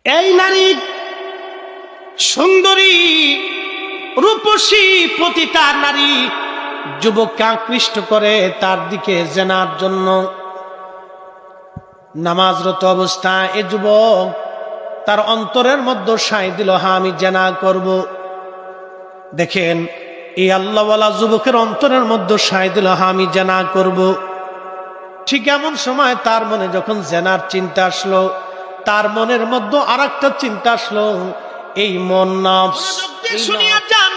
এই নারী সুন্দরী রূপসী পতিতা নারী যুবককে আকৃষ্ট করে তার দিকে জেনার জন্য। নামাজরত অবস্থায় এ যুবক তার অন্তরের মধ্যে সায় দিল, হ্যাঁ আমি জেনা করব। দেখেন এই আল্লাহওয়ালা যুবকের অন্তরের মধ্যে সায় দিল, হ্যাঁ আমি জেনা করব। ঠিক এমন সময় তার মনে যখন জেনার চিন্তা আসলো, তার মনের মধ্যে আর একটা চিন্তা আসলো, এই মন নফস শুনিয়া যান।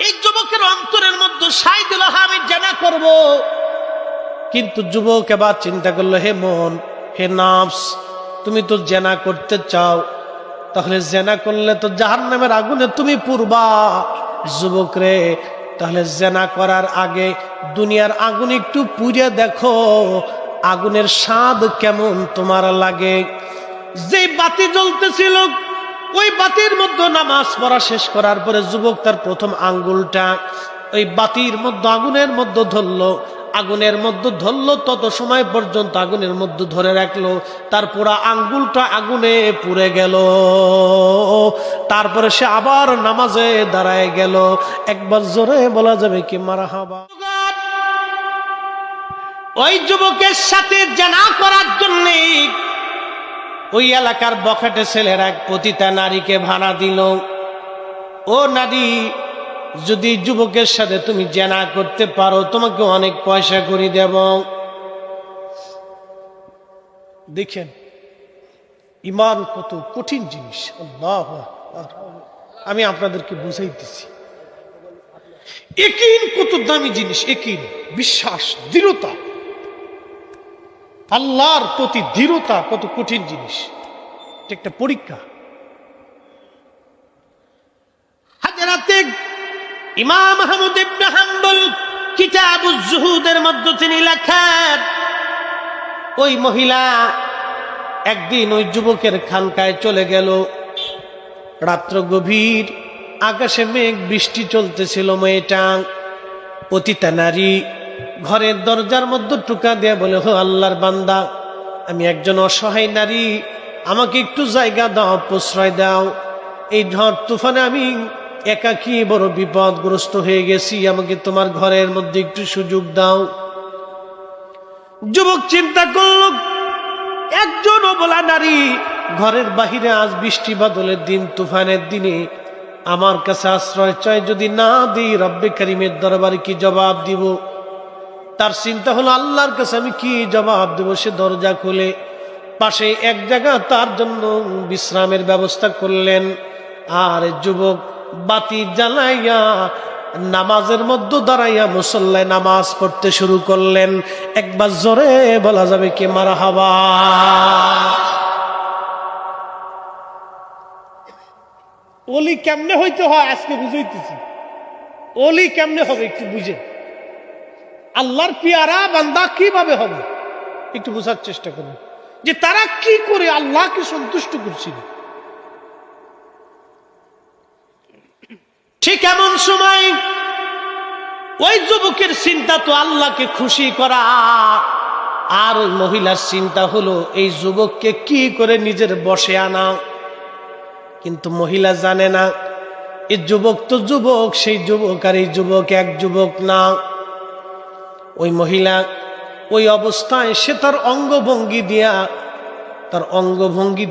এই যুবকের অন্তরের মধ্যে সায় দিল, হ্যাঁ আমি জেনা করব। কিন্তু যুবক এবার চিন্তা করলো, হে মন, হে নফস, তুমি তো জেনা করতে চাও, তাহলে জেনা করলে তো জাহান্নামের আগুনে তুমি পুড়বা। যুবক রে, তাহলে জেনা করার আগে দুনিয়ার আগুন একটু পুড়ে দেখো, আগুনের স্বাদ কেমন তোমার লাগে। যে বাতি জ্বলতেছিল ওই বাতির মধ্যে নামাজ পড়া শেষ করার পরে যুবক তার প্রথম আঙ্গুলটা ওই বাতির মধ্যে আগুনের মধ্যে ধরলো। আগুনের মধ্যে ধরলো, তত সময় পর্যন্ত আগুনের মধ্যে ধরে রাখলো, তার পুরা আঙ্গুলটা আগুনে পুড়ে গেল। তারপরে সে আবার নামাজে দাঁড়ায় গেল। একবার জোরে বলা যাবে কি মারহাবা। ওই যুবকের সাথে জেনা করার জন্য ওই এলাকার বখাটে ছেলেরা এক পতিতা নারীকে ভাড়া দিল। ও নারী, যদি যুবকের সাথে তুমি জেনা করতে পারো তোমাকে অনেক পয়সা করে দেব। দেখেন ঈমান কত কঠিন জিনিস। আল্লাহু আকবার। আমি আপনাদেরকে বুঝাইতেছি ইয়াকিন কত দামি জিনিস। ইয়াকিন, বিশ্বাস, দৃঢ়তা, আল্লাহর প্রতি দৃঢ়তা কত কঠিন জিনিস। এটা একটা পরীক্ষা। হাজরাতে ইমাম আহমদ ইবনে হাম্বল কিতাবুজ জুহুদের মধ্যে তিনি লেখেন, ওই মহিলা একদিন ওই যুবকের খানকায় চলে গেল। রাত্র গভীর, আকাশে মেঘ, বৃষ্টি চলতেছিল। মেয়েটা পতিতা নারী ঘরের দরজার মধ্যে টুকা দিয়ে বলে, হো আল্লাহর বান্দা, আমি একজন অসহায় নারী, আমাকে একটু জায়গা দাও, প্রশ্রয় দাও। এই ঝড় তুফানে আমি একাকী বড় বিপদগ্রস্ত হয়ে গেছি, আমাকে তোমার ঘরের মধ্যে একটু সুযোগ দাও। যুবক চিন্তা করল, একজন অবলা নারী ঘরের বাহিরে, আজ বৃষ্টি বাদলের দিন, তুফানের দিনে আমার কাছে আশ্রয় চাই, যদি না দিই রব্বে কারিমের দরবারে কি জবাব দিব। তার চিন্তা হলো আল্লাহর কাছে আমি কি জবাব দেব। সে দরজা খুলে পাশে এক জায়গা তার জন্য বিশ্রামের ব্যবস্থা করলেন। আর যুবক বাতি জ্বালাইয়া নামাজের মধ্যে দাঁড়াইয়া মুসল্লায় নামাজ পড়তে শুরু করলেন। একবার জোরে বলা যাবে কি মারহাবা। ওলি কেমনে হইতে হয় আজকে বুঝাইতেছি। ওলি কেমনে হবে একটু বুঝে, আল্লাহর পিয়ারা বান্দা কিভাবে হবে একটু বোঝার চেষ্টা করুন, যে তারা কি করে আল্লাহকে সন্তুষ্ট করছিল। ঠিক এমন সময় ওই যুবকের চিন্তা তো আল্লাহকে খুশি করা, আর ওই মহিলার চিন্তা হলো এই যুবককে কি করে নিজের বশে আনা। কিন্তু মহিলা জানে না এই যুবক তো যুবক, সেই যুবক আর এই যুবক এক যুবক না। ওই মহিলা ওই অবস্থায় সে তার অঙ্গভঙ্গি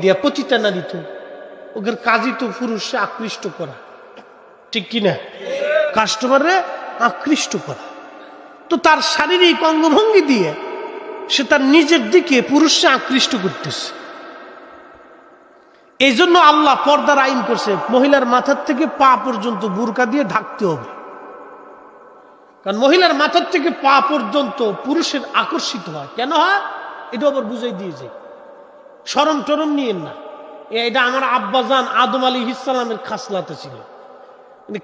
দিয়া পতিতা নারী, তো ওদের কাজই তো পুরুষে আকৃষ্ট করা, ঠিক কিনা, কাস্টমারে আকৃষ্ট করা। তো তার শারীরিক অঙ্গভঙ্গি দিয়ে সে তার নিজের দিকে পুরুষে আকৃষ্ট করতেছে। এই জন্য আল্লাহ পর্দার আইন করছে, মহিলার মাথার থেকে পা পর্যন্ত বুরকা দিয়ে ঢাকতে হবে। কারণ মহিলার মাথার থেকে পা পর্যন্ত পুরুষের আকর্ষিত হয়। কেন হয় এটা আবার বুঝাই দিয়ে যায়, শরম টরম নিয়েন না। এটা আমার আব্বাজান আদম আলাইহিস সালামের খাসলাতে ছিল।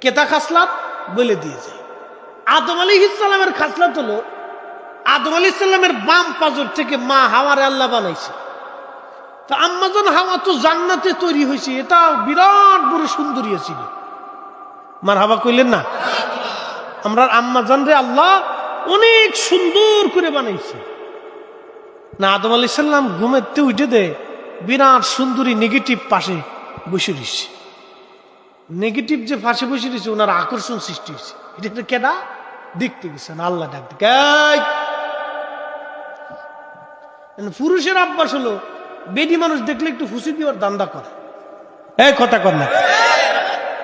কেতা খাসলাত বলে দিয়ে যায়। আদম আলাইহিস সালামের খাসলাত হলো, আদম আলাইহিস সালামের বাম পাজর থেকে মা হাওয়ারে আল্লাহ বানাইছে। তো আম্মাজান হাওয়া তো জান্নাতে তৈরি হয়েছে, এটা বিরাট বড় সুন্দরী ছিল। মারহাবা কইলেন না? আমরা আম্মাজান রে আল্লাহ অনেক সুন্দর করে বানাইছে না। আদম আলাইহিস সালাম ঘুমেতে উঠে বিরাট সুন্দরী নেগেটিভ পাশে বসে রয়েছে। নেগেটিভ যে পাশে বসে রয়েছে ওনার আকর্ষণ সৃষ্টি হয়েছে। এটা একটা কেডা দেখতে গেছেন, আল্লাহ ডাক দিকে। পুরুষের অভ্যাস হলো বেডি মানুষ দেখলে একটু ফুসি দেওয়ার দান্দা করে। এই কথা কর না,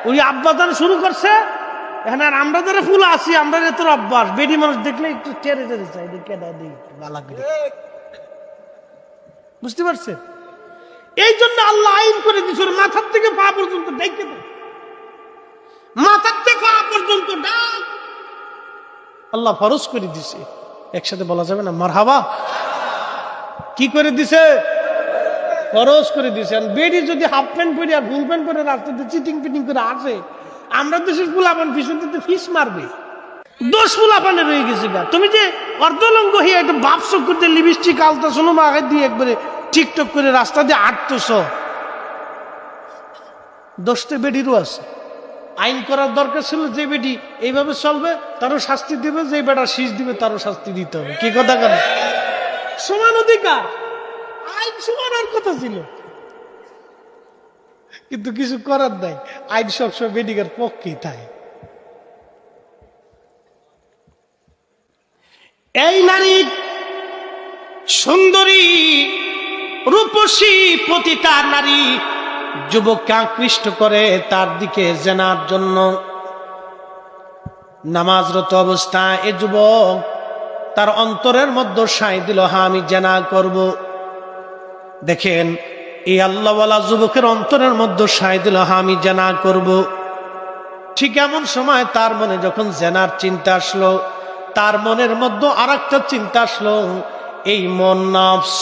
ওই আব্বাদান শুরু করছে। এখন আর আমরা যারা ফুল আছি, আমরা তোর অভ্যাস বেডি মানুষ দেখলে একটু টেরে টেরে চাই, কেডা দিই বালা করে। বুঝতে পারছেন? এই জন্য আল্লাহ আইন করে দিয়েছিল মাথার থেকে পা পর্যন্ত ডেকে দেয়, মাথার থেকে পা পর্যন্ত ডাক আল্লাহ ফরজ করে দিছে। একসাথে বলা যাবে না মারহাবা? কি করে দিছে? ফরজ করে দিছে। বেডি যদি হাফ প্যান্ট পরে আর ফুল প্যান্ট পরে রাস্তাতে চিটিং পিটিং করে আসে, আমরা দেশের ফুলাপান পিছন দিতে ফিস মারবে। দোষ ফুলাপানে রয়ে গেছে গা। তুমি যে অর্ধলঙ্গ হয়ে একটা বাপস করতে লিপস্টিক আলতা শোনো মাগে দিয়ে একবারে টিকটক করে রাস্তা দিয়ে আটতেছ, দোষটা বেডিরও আছে। আইন করার দরকার ছিল, যে বেডি এইভাবে চলবে তারও শাস্তি দেবে, যে বেটা শীষ দিবে তারও শাস্তি দিতে হবে। কি কথা কেন? সমান অধিকার, আইন সমানের কথা ছিল, কিন্তু কিছু করার নাই। আইন সবসময় বেডিকার পক্ষেই থাকে। এই নারী সুন্দরী রূপসী পতিতা নারী যুবককে আকৃষ্ট করে তার দিকে জেনার জন্য। নামাজরত অবস্থায় এ যুবক তার অন্তরের মধ্যে সাই দিল, হ্যাঁ আমি জেনা করব। দেখেন এই আল্লাহওয়ালা যুবকের অন্তরের মধ্যে সাই দিল, হ্যাঁ আমি জেনা করব। ঠিক এমন সময় তার মনে যখন জেনার চিন্তা আসলো, তার মনের মধ্যে আর একটা চিন্তা আসলো। এই মন নফস,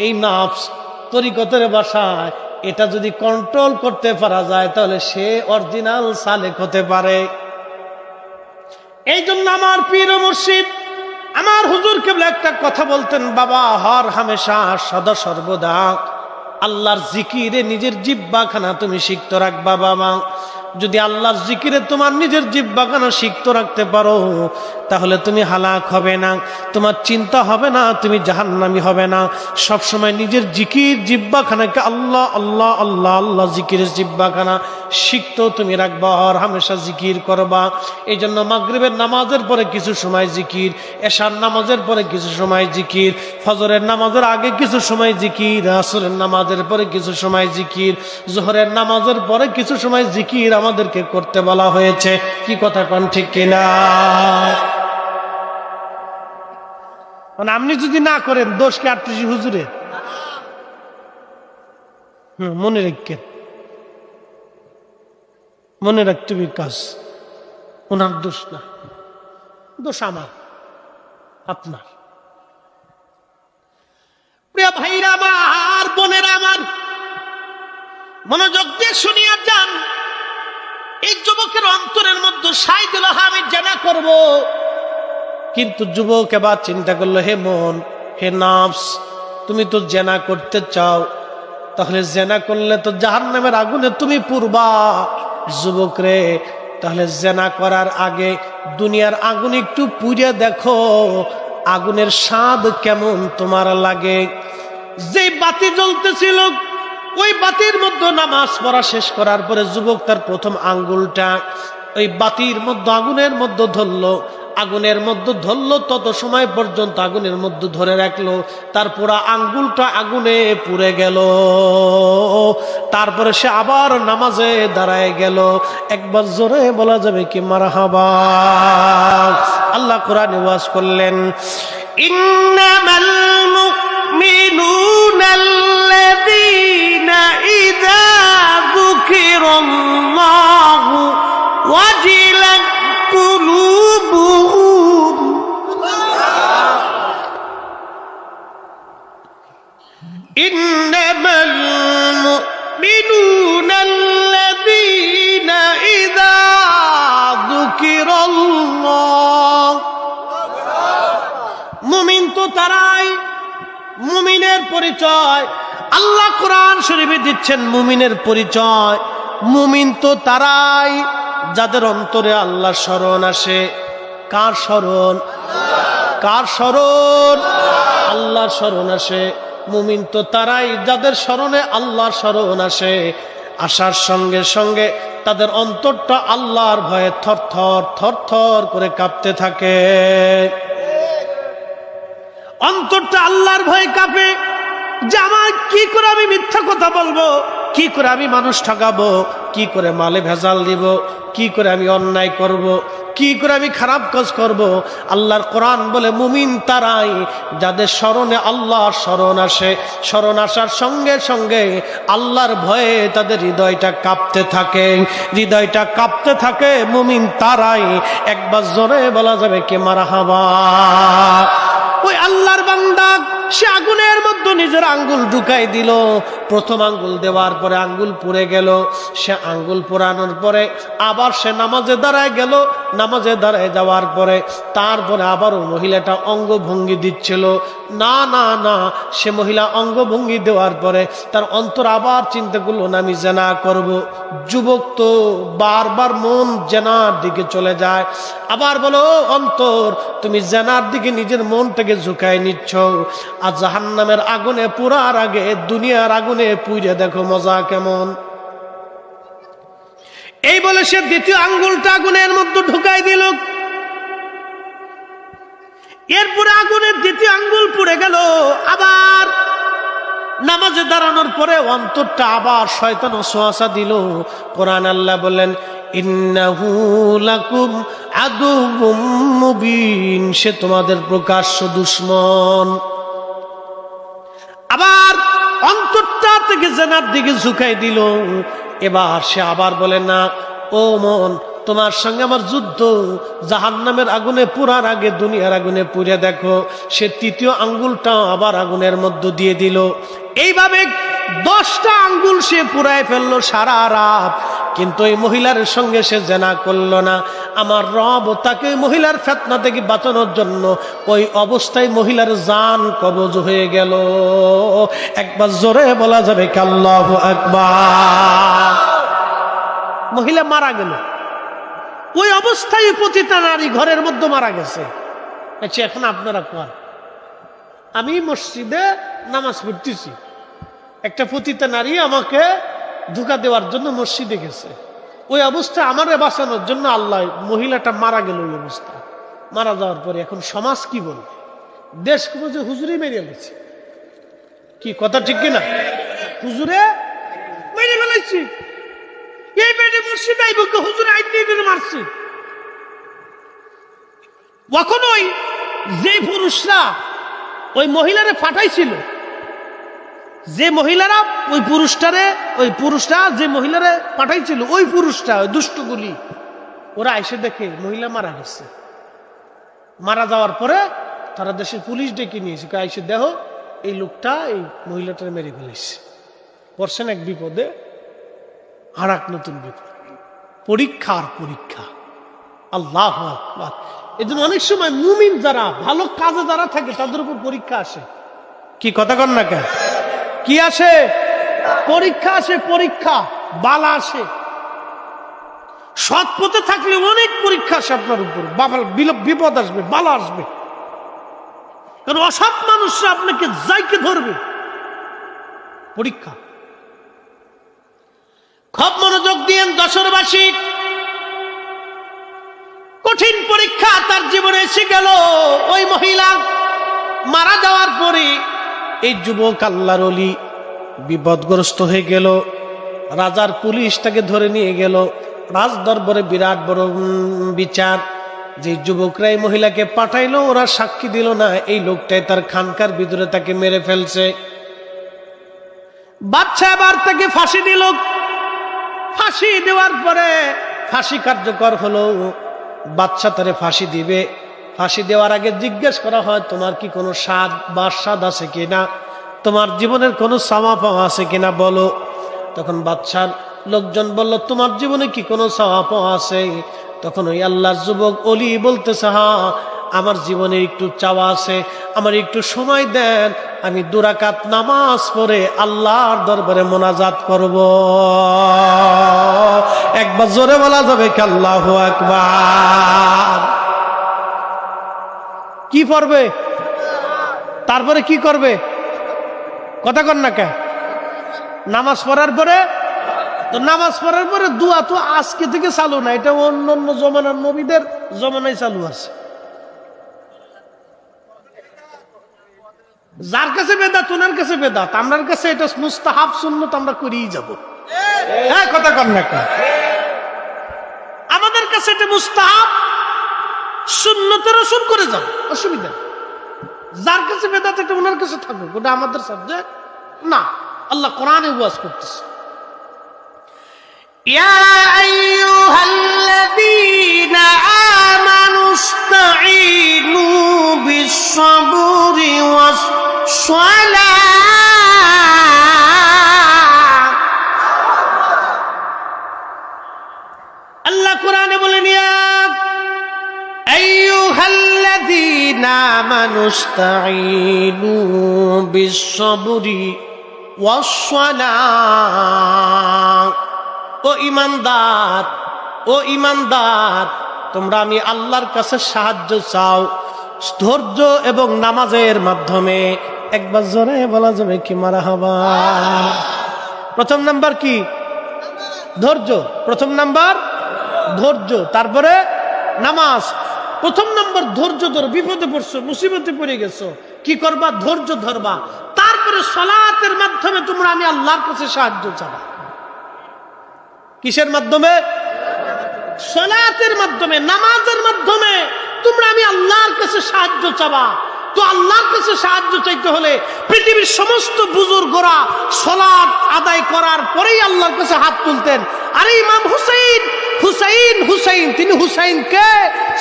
এই নফস তরিকতের ভাষায় এটা যদি কন্ট্রোল করতে পারা যায় তাহলে সে অরিজিনাল সালেক হতে পারে। এই জন্য আমার পীর মুর্শিদ আমার হুজুর কেবল একটা কথা বলতেন, বাবা হর হামেশা সদা সর্বদা আল্লাহর জিকিরে নিজের জিহ্বাখানা তুমি সিক্ত রাখবা। বাবা যদি আল্লাহর জিকিরে তোমার নিজের জিহ্বাখানা সিক্ত রাখতে পারো তাহলে তুমি হালাক হবে না, তোমার চিন্তা হবে না, তুমি জাহান্নামী হবে না। সবসময় নিজের জিকির জিহ্বাখানাকে আল্লাহ আল্লাহ আল্লাহ আল্লাহ জিকিরের জিহ্বাখানা সিক্ত তুমি রাখবা, আর হামেশা জিকির করবা। এই জন্য মাগরিবের নামাজের পরে কিছু সময় জিকির, এশার নামাজের পরে কিছু সময় জিকির, ফজরের নামাজের আগে কিছু সময় জিকির, আসরের নামাজের পরে কিছু সময় জিকির, জোহরের নামাজের পরে কিছু সময় জিকির আমাদেরকে করতে বলা হয়েছে। কি কথা কোন ঠিক কিনা? আপনি যদি না করেন দোষ কি আটত্রিশ হুজুরের? মনে রাখেন, মনে রাখতে হবে কাজ ওনার দোষ না, দোষ আমার আপনার। প্রিয় ভাইরা আমার, বোনেরা আমার, মনোযোগ দিয়ে শুনিয়া যান। এই যুবকের অন্তরের মধ্যে সাই দিল, আমি জেনা করব। কিন্তু যুবক এবার চিন্তা করলো, হে মন, হে নফস, তুমি তো জেনা করতে চাও, তাহলে জেনা করলে তো জাহান্নামের আগুনে তুমি পুড়বা। যুবক রে, তাহলে জেনা করার আগে দুনিয়ার আগুন একটু পুড়ে দেখো, আগুনের স্বাদ কেমন তোমার লাগে। যে বাতি জ্বলতেছিল ওই বাতির মধ্যে নামাজ পড়া শেষ করার পরে যুবক তার প্রথম আঙ্গুলটা ওই বাতির মধ্যে আগুনের মধ্যে ধরলো, আগুনের মধ্যে ধরলো, তত সময় পর্যন্ত আগুনের মধ্যে ধরে রাখলো, তার পুরা আঙ্গুলটা আগুনে পুড়ে গেল। তারপরে সে আবার নামাজে দাঁড়ায় গেল। একবার জোরে বলা যাবে কি মারহাবা? আল্লাহ কোরআনে ওয়াজ করলেন, ইন্নামাল মুমিনুনাল্লাযীনা ইযা যুকিরাল্লাহু ওয়াজিলাত কুলুবুহুম। ইন্নামাল মুমিনুনাল্লাযীনা ইযা যুকিরাল্লাহ। মুমিন তো তারাই, মুমিনের পরিচয় আল্লাহ কোরআন শরীফে দিচ্ছেন। মুমিনের পরিচয়, মুমিন তো তারাই যাদের অন্তরে আল্লাহ স্মরণ আসে। কার স্মরণ? কার স্মরণ? আল্লাহ স্মরণ আসে। মুমিন তো তারাই যাদের স্মরণে আল্লাহর স্মরণ আসে, আসার সঙ্গে সঙ্গে তাদের অন্তরটা আল্লাহর ভয়ে থরথর থরথর করে কাঁপতে থাকে। অন্তরটা আল্লাহর ভয়ে কাঁপে যে আমার কি করে আমি মিথ্যা কথা বলবো, কি করে আমি মানুষ ঠকাবো, কি করে মালে ভেজাল দিব, কি করে আমি অন্যায় করব, কি করে আমি খারাপ কাজ করব। আল্লাহর কোরআন বলে মুমিন তারাই যাদের স্মরণে আল্লাহর স্মরণ আসে, স্মরণ আসার সঙ্গে সঙ্গে আল্লাহর ভয়ে তাদের হৃদয়টা কাঁপতে থাকে, হৃদয়টা কাঁপতে থাকে। মুমিন তারাই, একবার জোরে বলা যাবে কে মারহাবা। ওই আল্লাহর বান্দা সে আগুনের মধ্যে নিজের আঙ্গুল ঢুকাই দিল, প্রথম আঙ্গুল দেওয়ার পরে আঙ্গুল পুড়ে গেল। সে আঙ্গুল পোড়ানোর পরে আবার সে নামাজে দাঁড়ায় গেল, নামাজে দাঁড়ায় যাওয়ার পরে তারপরে আবারও মহিলাটা অঙ্গভঙ্গি দিচ্ছিল। না না না, সে মহিলা অঙ্গভঙ্গি দেওয়ার পরে তার অন্তর আবার চিন্তা করলো না আমি জেনা করব। যুবক তো বারবার মন জেনার দিকে চলে যায়। আবার বলো অন্তর, তুমি জেনার দিকে নিজের মনটাকে ঝুঁকায় নিচ্ছ, আর জাহান্নামের আগুনে পুরার আগে দুনিয়ার আগুনে পুড়ে দেখো মজা কেমন। এই বলে সে দ্বিতীয় আঙ্গুলটা আগুনের মধ্যে ঢুকাই দিল। এরপরে আগুনের দ্বিতীয় আঙ্গুল পুড়ে গেল। আবার নামাজে দাঁড়ানোর পরে অন্তরটা আবার শয়তান ওয়াসওয়াসা দিল। কোরআন আল্লাহ বললেন ইন্নাহু লাকুম আদুউম মুবিন, সে তোমাদের প্রকাশ্য দুশমন। আবার অন্তরটা থেকে জেনার দিকে ঝুঁকাই দিল। এবার সে আবার বলে না ও মন, তোমার সঙ্গে আমার যুদ্ধ, জাহান্নামের আগুনে পুরার আগে দুনিয়ার আগুনে পুড়ে দেখো। সে তৃতীয় আঙ্গুলটা আবার আগুনের মধ্যে দিয়ে দিল। এইভাবে 10টা আঙ্গুল সে পুরায় ফেললো সারা রাত, কিন্তু এই মহিলার সঙ্গে সে জেনা করলো না। আমার রব তাকে মহিলার ফিতনা থেকে বাঁচানোর জন্য ওই অবস্থায় মহিলার জান কবজ হয়ে গেল। একবার জোরে বলা যাবে কি আল্লাহু আকবার। মহিলা মারা গেল ওই অবস্থায়, পতিতা নারী ঘরের মধ্যে মারা গেছে। আচ্ছা এখন আপনারা কোন, আমি মসজিদে নামাজ পড়তেছি, একটা পতিতা নারী আমাকে ধোঁকা দেওয়ার জন্য মসজিদে গেছে। ওই অবস্থায় আমারে বাঁচানোর জন্য আল্লাহ, মহিলাটা মারা গেল ওই অবস্থা। মারা যাওয়ার পরে এখন সমাজ কি বলবে? দেশ যে হুজুরে মেরে গেছে, কি কথা ঠিক কিনা? হুজুরে মেরে ফেলেছি, এই মেয়েটা মসজিদে আইব, হুজুর আইন নিয়ে মারছে। কখনোই যে পুরুষরা ওই মহিলারে ফাটাইছিল, যে মহিলারা ওই পুরুষটা যে মহিলারে পাঠাইছিল, ওই পুরুষটা ওই দুষ্টগুলি ওরা এসে দেখে মহিলা মারা গেছে। মারা যাওয়ার পরে তারা দেশের পুলিশ ডেকে নিয়েছে, এসে দেখো এই লোকটা এই মহিলাটারে মেরে ফেলেছে। পড়ছেন এক বিপদে আর এক নতুন বিপদ, পরীক্ষার পরীক্ষা। আল্লাহু আকবার। এই জন্য অনেক সময় মুমিন যারা ভালো কাজে যারা থাকে তাদের উপর পরীক্ষা আসে। কি কথা কন না কেন? কি আসে? পরীক্ষা আসে, পরীক্ষা বালা আসে। সৎ পথে থাকলে অনেক পরীক্ষা আসে আপনার উপর, বিপদ আসবে, বালা আসবে। কারণ অসৎ মানুষরা আপনাকে যাইকে ধরবে। পরীক্ষা। খুব মনোযোগ দিয়েন যশোরবাসী, কঠিন পরীক্ষা তার জীবনে এসে গেল। ওই মহিলা মারা যাওয়ার পরে এই যুবক আল্লাহর ওলি বিপদগ্রস্ত হয়ে গেল। রাজার পুলিশ তাকে ধরে নিয়ে গেল। রাজ দরবারে বিরাট বড় বিচার। যে যুবকরা এই মহিলাকে পাঠাইলো ওরা সাক্ষী দিল না, এই লোকটাই তার খানকার ভিতরে তাকে মেরে ফেলছে। বাদশা আবার তাকে ফাঁসি দিল। ফাঁসি দেওয়ার পরে ফাঁসি কার্যকর হলো। বাদশা তারে ফাঁসি দিবে। ফাঁসি দেওয়ার আগে জিজ্ঞেস করা হয় তোমার কি কোনো স্বাদ আছে কিনা, তোমার জীবনের কোনো চাওয়া পাওয়া আছে কিনা বলো। তখন বাদশার লোকজন বলল তোমার জীবনে কি কোনো চাওয়া পাওয়া আছে? তখন ওই আল্লাহর যুবক অলি বলতেছে হ্যাঁ আমার জীবনে একটু চাওয়া আছে, আমার একটু সময় দেন, আমি 2 রাকাত নামাজ পড়ে আল্লাহর দরবারে মোনাজাত করব। একবার জোরে বলা যাবে কি আল্লাহু আকবার। কি পড়বে? তারপরে কি করবে? কথা কন না কে? নামাজ পড়ার পরে, তো নামাজ পড়ার পরে দোয়া তো আজকে থেকে চালু না, এটা অন্য অন্য জমানার নবীদের জমানায় চালু আছে। যার কাছে বেদাত ওনার কাছে বেদাত, আমার কাছে এটা মুস্তাহাব সুন্নত, আমরা করেই যাব। হ্যাঁ, কথা কন না কে? আমাদের কাছে এটা মুস্তাহাব সুন্নতের রসুল করে যাব, অসুবিধা। যার কাছে বেদাত এটা ওনার কাছে থাকবে, ওটা আমাদের সাবজেক্ট না। আল্লাহ কোরআনে ওয়াজ করতেছে, ইয়া আইয়ুহাল্লাযীনা আমানু ইসতাঈনু বিস-সাবরি ওয়াস-সালাহ। আল্লাহ কোরআনে বলেন, ইয়া আইয়ুহাল্লাযীনা আমানু ইসতাঈনু বিস-সাবরি ওয়াস-সালাহ। ও ঈমানদার, ও ঈমানদার, তোমরা আমি আল্লাহর কাছে সাহায্য চাও ধৈর্য এবং নামাজের মাধ্যমে। একবার জোরে বলা যাবে কি মারহাবা? প্রথম নাম্বার কি? ধৈর্য। প্রথম নাম্বার ধৈর্য, তারপরে নামাজ। প্রথম নম্বর ধৈর্য ধরো। বিপদে পড়ছো, মুসিবতে পড়ে গেছো, কি করবা? ধৈর্য ধরবা। তারপরে সালাতের মাধ্যমে তোমরা আমি আল্লাহর কাছে সাহায্য চাবা। কিসের মাধ্যমে? সালাতের মাধ্যমে, নামাজের মাধ্যমে তোমরা আমি আল্লাহর কাছে সাহায্য চাবা। তো আল্লাহর কাছে সাহায্য চাইতে হলে পৃথিবীর সমস্ত বুজুর্গরা সালাত আদায় করার পরেই আল্লাহর কাছে হাত তুলতেন। আরে ইমাম হুসাইন, হুসাইন হুসাইন, তিনি হুসাইনকে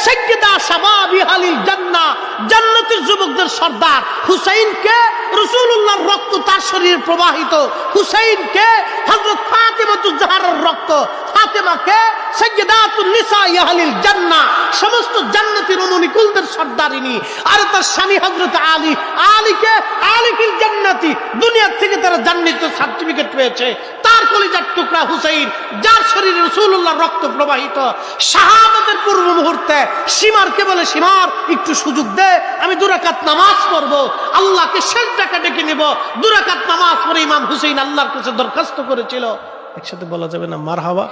সাইয়্যিদা শাবাবি আহলিল জান্নাহ, জান্নাতের যুবকদের সর্দার। হুসাইনকে রাসূলুল্লাহর রক্ত তার শরীরে প্রবাহিত। হুসাইনকে হযরত ফাতিমাতুজ জাহরার রক্ত। ফাতিমাকে সাইয়্যিদাতুন নিসা আহলিল জান্নাহ, সমস্ত জান্নাতি রমণীকুলদের সর্দারিনী। আর তার স্বামী হযরত আলী, আলীকে আলিফিল জান্নাতি, দুনিয়া থেকে তারা জান্নাতের সার্টিফিকেট পেয়েছে। তার কলিজার টুকরা হুসাইন, যার শরীরে রাসূলুল্লাহর রক্ত প্রবাহিত। শাহাদাতের পূর্ব মুহূর্তে সীমারকে বলে, সীমার একটু সুযোগ দে, আমি 2 রাকাত নামাজ পড়বো, আল্লাহকে সিজদাকে ডেকে নিব। 2 রাকাত নামাজ পড়ে ইমাম হুসাইন আল্লাহর কাছে দরখাস্ত করেছিল। একসাথে বলা যাবে না মারহাবা?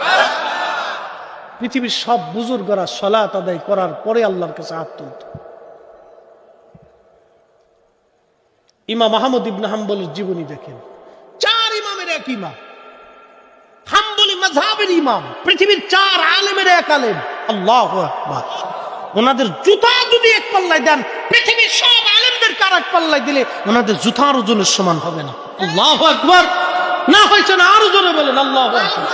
পৃথিবীর সব বুজুর্গরা সালাত আদায় করার পরে আল্লাহর কাছে হাত তুলত। ইমাম আহমদ ইবনে হাম্বলের জীবনী দেখেন, 4 ইমামের এক ইমাম, হাম্বলি মাযহাবের ইমাম, পৃথিবীর 4 আলেমের এক আলেম। আল্লাহু আকবার। ওনাদের জুতা যদি এক পাল্লায় দেন, পৃথিবীর সব আলেমদের কার এক পাল্লায় দিলে ওনাদের জুতার ওজনের সমান হবে না। আল্লাহু আকবার। না হয়েছে না? আরো জোরে বলেন আল্লাহু আকবার।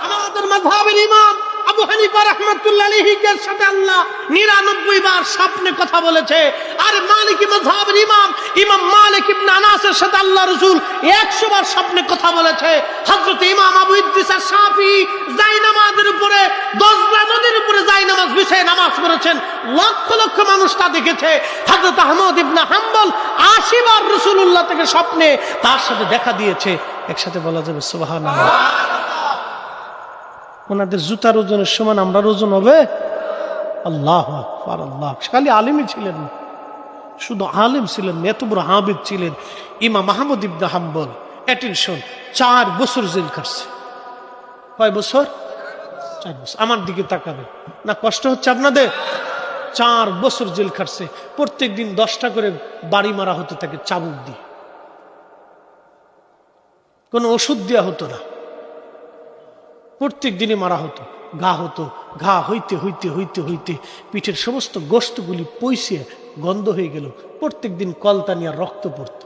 আমাদের মাযহাবের ইমাম আবু হানিফা রাহমাতুল্লাহ আলাইহির সাথে আল্লাহ 99 বার স্বপ্নে কথা বলেছে। আর মালিকি মাযহাবের ইমাম ইমাম মালিক ইবনে আনাসের সাথে আল্লাহ রাসূল 100 বার স্বপ্নে কথা বলেছে। হযরত ইমাম আবু ইদ্রিস আশ-শাফিঈ জায়নামাজের উপরে, দজলা নদীর উপরে জায়নামাজ বিছিয়ে নামাজ পড়েছেন, লক্ষ লক্ষ মানুষ তা দেখেছে। হযরত আহমদ ইবনে হাম্বল 80 বার রাসূলুল্লাহ থেকে স্বপ্নে তার সাথে দেখা দিয়েছে। একসাথে বলা যাবে সুবহানাল্লাহ। ওনাদের জুতার ওজনের সমান আমরা ওজন হবে? আল্লাহু আকবার। আল্লাহ, খালি আলেমই ছিলেন না, শুধু আলেম ছিলেন, এত বড় হাবিব ছিলেন ইমাম আহমদ ইবনে হাম্বল। অ্যাটেনশন, 4 বছর জেল কাটছে। কয় বছর? 4 বছর। আমার দিকে তাকাবে না, কষ্ট হচ্ছে আপনাদের? 4 বছর জেল কাটছে। প্রত্যেক দিন 10টা করে বাড়ি মারা হতে থাকে চাবুক দিয়ে, কোনো ওষুধ দেওয়া হতো না, প্রত্যেক দিনই মারা হতো। ঘা হইতে হইতে হইতে হইতে পিঠের সমস্ত গোশতগুলি পয়সে গন্ধ হয়ে গেল। প্রত্যেক দিন কলতানিয়া রক্ত পড়ত।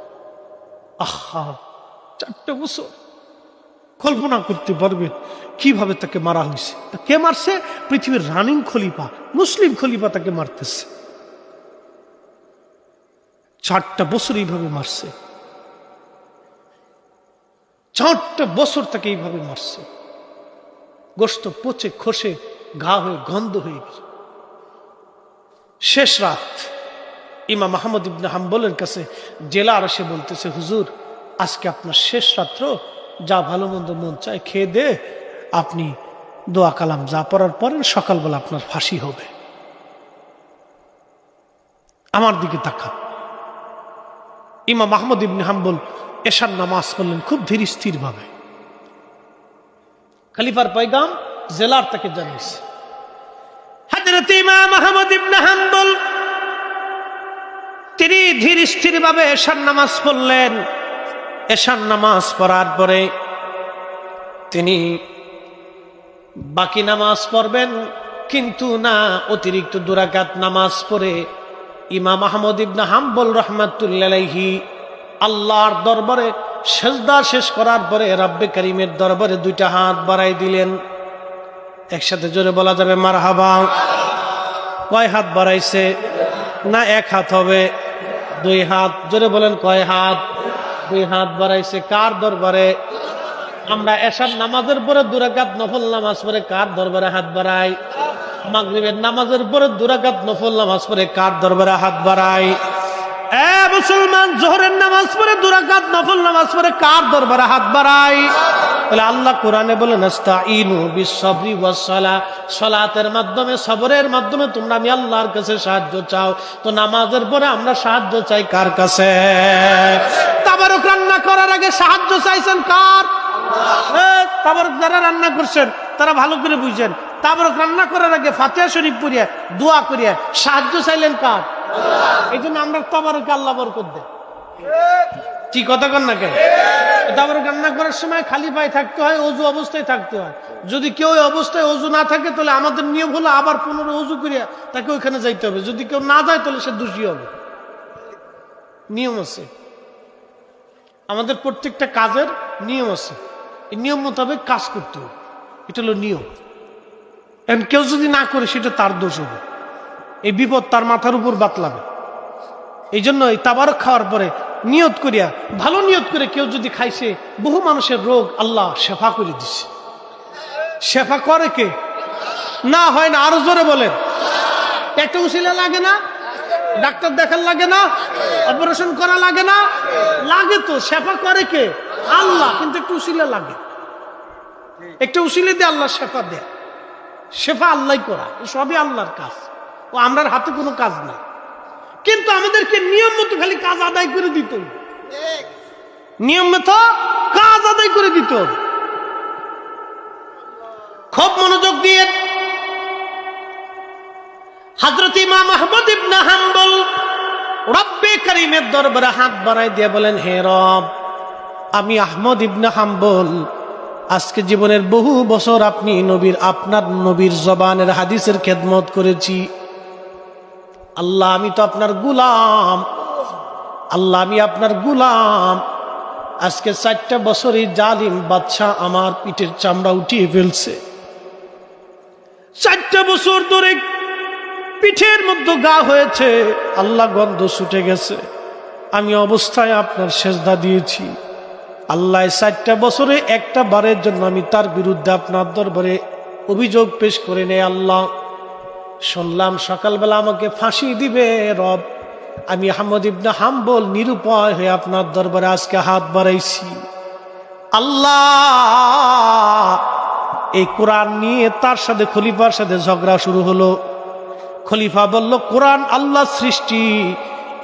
আহা, 4 বছর। কল্পনা করতে পারবেন কিভাবে তাকে মারা হয়েছে? কে মারছে? পৃথিবীর রানিং খলিফা, মুসলিম খলিফা তাকে মারতেছে। 4টা বছর এইভাবে মারছে। 4টা বছর তাকে এইভাবে মারছে। গোশত পচে খসে ঘা হয়ে গন্ধ হয়ে গেল। শেষ রাত ইমাম আহমদ ইবনে হাম্বলের কাছে জেলার এসে বলতেছে, হুজুর, আজকে আপনার শেষ রাত্র, যা ভালো মন্দ মন চায় খেয়ে দে, আপনি দোয়া কালাম যা পড়ার পরেন, সকালবেলা আপনার ফাঁসি হবে। আমার দিকে তাকান। ইমাম আহমদ ইবনে হাম্বল এশার নামাজ পড়লেন খুব ধীর স্থির ভাবে। খলিফার পয়গাম জেলার তাকে জানিয়েছে। হযরত ইমাম আহমদ ইবনে হাম্বল তিনি ধীর স্থির ভাবে এশার নামাজ পড়লেন। এশার নামাজ পড়ার পরে তিনি বাকি নামাজ পড়বেন, কিন্তু না, অতিরিক্ত 2 রাকাত নামাজ পড়ে ইমাম আহমদ ইবনে হাম্বল রাহমাতুল্লাহি আলাইহি আল্লাহর দরবারে সিজদা শেষ করার পরে রব্বে করিমের দরবারে 2টা হাত বাড়াই দিলেন। একসাথে জোরে বলা যাবে মারহাবা? কয় হাত বাড়াইছে? না 1 হাত হবে, 2 হাত। জোরে বলেন কয় হাত? 2 হাত বাড়াইছে। কার দরবারে? আমরা এশার নামাজের পরে 2 রাকাত নফল নামাজ পড়ে কার দরবারে হাত বাড়াই? মাগরিবের নামাজের পরে 2 রাকাত নফল নামাজ পড়ে কার দরবারে হাত বাড়াই? মুসলমান, জোহরের নামাজ পড়ে 2 রাকাত নফল নামাজ পড়ে কার দরবারে হাত বাড়াই? বলে আল্লাহ কোরআনে বলেন আস্তাইনু বিস-সাবরি ওয়াস-সালাহ, সালাতের মাধ্যমে, সবরের মাধ্যমে তোমরা আমি আল্লাহর কাছে সাহায্য চাও। তো নামাজের পরে আমরা সাহায্য চাই কার কাছে? তাবারক রান্না করার আগে সাহায্য চাইছেন কার? তাবারক যারা রান্না করছেন তারা ভালো করে বুঝছেন। তাবারক রান্না করার আগে ফাতিহা শরীফ পড়িয়া দোয়া করিয়া সাহায্য চাইলেন কার? এই জন্য আমরা তাবারকে আল্লাহ বরকত দেয়। কি কথা কন না কেন? তাবারক রান্না করার সময় খালি পায়ে থাকতে হয়, অজু অবস্থায় থাকতে হয়। যদি কেউ ওই অবস্থায় অজু না থাকে তাহলে আমাদের নিয়ম হলো আবার 15 অজু করিয়া তাকে ওইখানে যাইতে হবে। যদি কেউ না যায় তাহলে সে দোষী হবে। নিয়ম আছে, আমাদের প্রত্যেকটা কাজের নিয়ম আছে। এই নিয়ম মোতাবেক কাজ করতে হবে, এটা হলো নিয়ম। এখন কেউ যদি না করে সেটা তার দোষ হবে, এই বিপদ তার মাথার উপর বাতলাবে। এই জন্য এই তাবারক খাওয়ার পরে নিয়ত করিয়া, ভালো নিয়ত করে কেউ যদি খাইছে, বহু মানুষের রোগ আল্লাহ শেফা করে দিছে। শেফা করে কে? না হয় না, আরো জোরে বলেন। একটা উসিলা লাগে না? ডাক্তার দেখার লাগে না? অপারেশন করা লাগে না? লাগে তো। শেফা করে কে? আল্লাহ। কিন্তু একটু উসিলা লাগে, একটা উসিলা দিয়ে আল্লাহ শেফা দেয়। শেফা আল্লাহ করা, সবই আল্লাহর কাজ, ও আমরার হাতে কোনো কাজ নাই। কিন্তু আমাদেরকে নিয়ম মতো খালি কাজ আদায় করে দিত, নিয়ম মতো কাজ আদায় করে দিত। খুব মনোযোগ দিয়ে হযরত ইমাম আহমদ ইবনে হাম্বল রব্বে করিমের দরবারে হাত বাড়াই দিয়ে বলেন, হে রব, আমি আহমদ ইবনে হাম্বল আজকে জীবনের বহু বছর আপনি আপনার নবীর জবানের হাদিসের খেদমত করেছি। আল্লাহ, আমি তো আপনার গুলাম। আল্লাহ, আমি আপনার গুলাম। আজকে 4টা বছরই জালিম বাদশা আমার পিঠের চামড়া উঠিয়ে ফেলছে। 4টা বছর ধরে পিঠের মধ্যে গা হয়েছে, আল্লাহ গন্ধ ছুটে গেছে। আমি অবস্থায় আপনার সেজদা দিয়েছি। আল্লাহ, 4টা বছরে একটা বারের জন্য আমি তার বিরুদ্ধে আপনার দরবারে অভিযোগ পেশ করে নেই। আল্লাহ, শুনলাম সকালবেলা আমাকে ফাঁসি দিবে। রব, আমি আহমদ ইবনে হাম্বল নিরুপায় হয়ে আপনার দরবারে আজকে হাত বাড়াইছি। আল্লাহ, এই কোরআন নিয়ে তার সাথে খলিফার সাথে ঝগড়া শুরু হলো। খলিফা বলল, কোরআন আল্লাহর সৃষ্টি।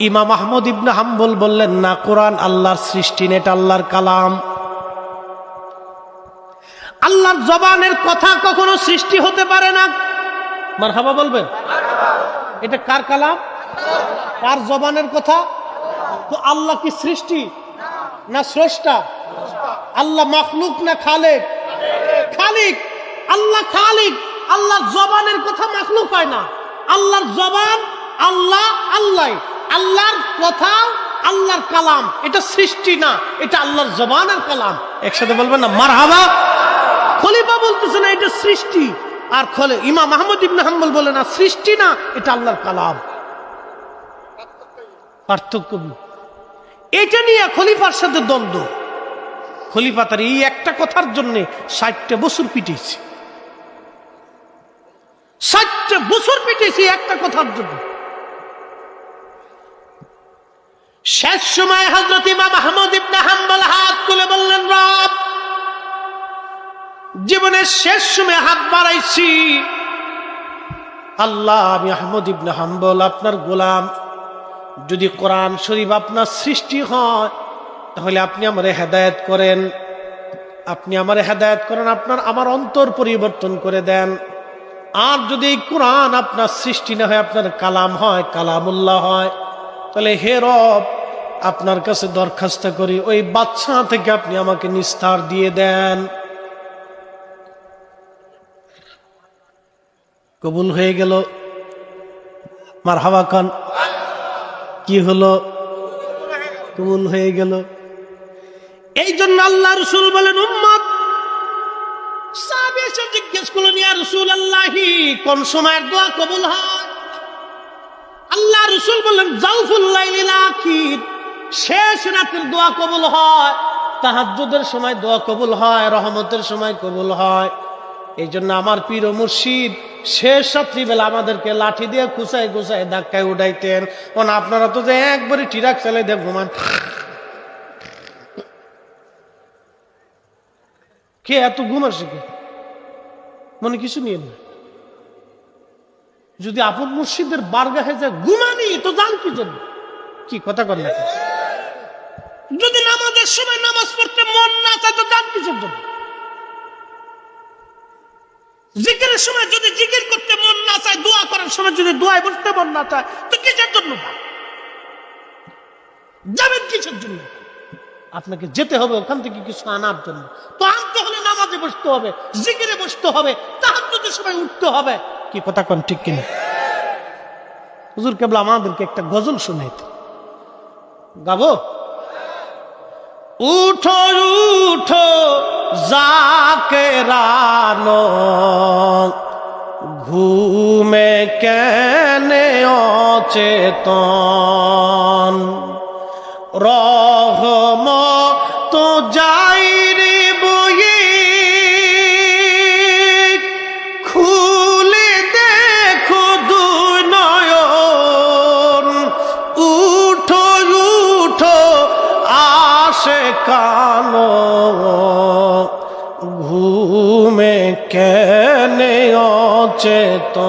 ইমাম আহমদ ইবনে হাম্বল বললেন, না, কোরআন আল্লাহর সৃষ্টি না, এটা আল্লাহর কালাম। আল্লাহর জবানের কথা কখনো সৃষ্টি হতে পারে না। মারহাবা বলবেন? এটা কার কালাম? কার জবানের কথা? তো আল্লাহ কি সৃষ্টি না স্রষ্টা? আল্লাহ মাখলুক না খালেক? খালিক। আল্লাহ খালিক। আল্লাহর জবানের কথা মাখলুক হয় না। আল্লাহর জবান আল্লাহ, আল্লাহ। আল্লাহর কথা, আল্লাহর কালাম, এটা সৃষ্টি না, এটা আল্লাহর জবানের কালাম। একসাথে বলবেন না মারহাবা? খলিফা বলতেছে না এটা সৃষ্টি, আর ইমাম আহমদ ইবনে হাম্বল বলে না সৃষ্টি না, এটা আল্লাহর কালাম। পার্থক্য এটা নিয়ে খলিফার সাথে দ্বন্দ্ব। খলিফা তার এই একটা কথার জন্য 60টা বছর পিটিয়েছে। 60টা বছর পিটিয়েছে একটা কথার জন্য। শেষ সময় হযরত ইমাম আহমদ ইবনে হাম্বল হাত তুলে বললেন, রব, জীবনের শেষ সময় হাত বাড়াইছি। আল্লাহ, আমি আহমদ ইবনে হাম্বল আপনার গোলাম। যদি কোরআন শরীফ আপনার সৃষ্টি হয়, তাহলে আপনি আমারে হেদায়েত করেন, আপনি আমারে হেদায়েত করেন, আমার অন্তর পরিবর্তন করে দেন। আর যদি এই কোরআন আপনার সৃষ্টি না হয়, আপনার কালাম হয়, কালামুল্লাহ হয়, তাহলে হে রব আপনার কাছে দরখাস্ত করি ওই বাচ্চা থেকে আপনি আমাকে নিস্তার দিয়ে দেন। কবুল হয়ে গেল। মারহাবা খান। কি হলো? কবুল হয়ে গেল। এই জন্য আল্লাহ রাসূল বলেন উম্মত, সাহাবী এসে জিজ্ঞেস করলেন ইয়া রাসূলুল্লাহি কোন সময়ের দোয়া কবুল হয়? আল্লাহ রাসূল বললেন জাওফুল লাইলিল আখির, শেষ রাতের দোয়া কবুল হয়, তাহাজ্জুদের সময় দোয়া কবুল হয়, রহমতের সময় কবুল হয়। এই জন্য আমার পীর ও মুর্শিদ শেষ রাত্রিবেলা আমাদেরকে লাঠি দিয়ে কুচায় কুচায় ধাক্কায় উঠাইতেন। আপনারা তো যে একবারে টিরাক চালাই দিয়ে ঘুমান। কে এত ঘুম আসে? কে মনে কিছু নিয়ে না। যদি আপন মুর্শিদের বারগাহে যায় ঘুমানি তো জান কি জন্য? কি কথা কর না? যদি নামাজের সময় নামাজ পড়তে মন না চায় তো জান কিসের জন্য? জিকিরের সময় যদি জিকির করতে মন না চায়, দোয়া করার সময় যদি দোয়ায় বসতে মন না চায় তো কিসের জন্য যাবেন? কিসের জন্য? আপনাকে যেতে হবে ওখান থেকে কিছু আনার জন্য। তো আনতে হলে নামাজে বসতে হবে, জিকিরে বসতে হবে, তাহাজ্জুদের সময় উঠতে হবে। কি কথা কোন ঠিক কিনা? হুজুর কেবল আমাদেরকে একটা গজল শোনাইতে গাবো। উঠো উঠো জাকেরানো, ঘুমে কেনে অচেতন, রহমত যাইরে বয়ে খুলে দেখো দুই নয়ন। উঠো উঠো আসে কানো, ঘুমে কেনে অচেতন।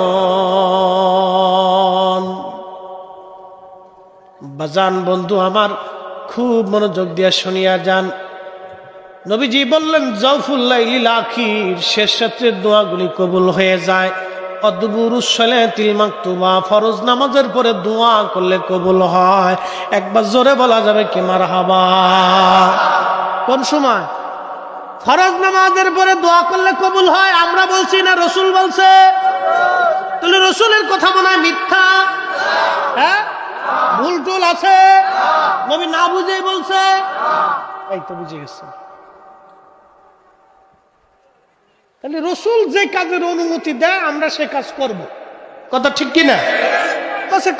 বাজান বন্ধু আমার, খুব মনোযোগ দিয়ে শুনিয়া যান। নবীজি বললেন জাওফুল লাইলিল আখির, শেষ রাতের দোয়াগুলি কবুল হয়ে যায়। অদবুরুস সালাতিল মাকতুবা, ফরজ নামাজের পরে দোয়া করলে কবুল হয়। একবার জোরে বলা যাবে কি মারহাবা? কোন সময়? ফরজ নামাজের পরে দোয়া করলে কবুল হয়। আমরা বলছি না রাসূল বলছে? তাহলে রাসূলের কথা মনে হয় মিথ্যা? হ্যাঁ, ভুল টুল আছে? নবী না বুঝেই বলছে? এই তো বুঝে গেছে। তাহলে রাসূল যে কাজের অনুমতি দেয় আমরা সে কাজ করব। কথা ঠিক কিনা?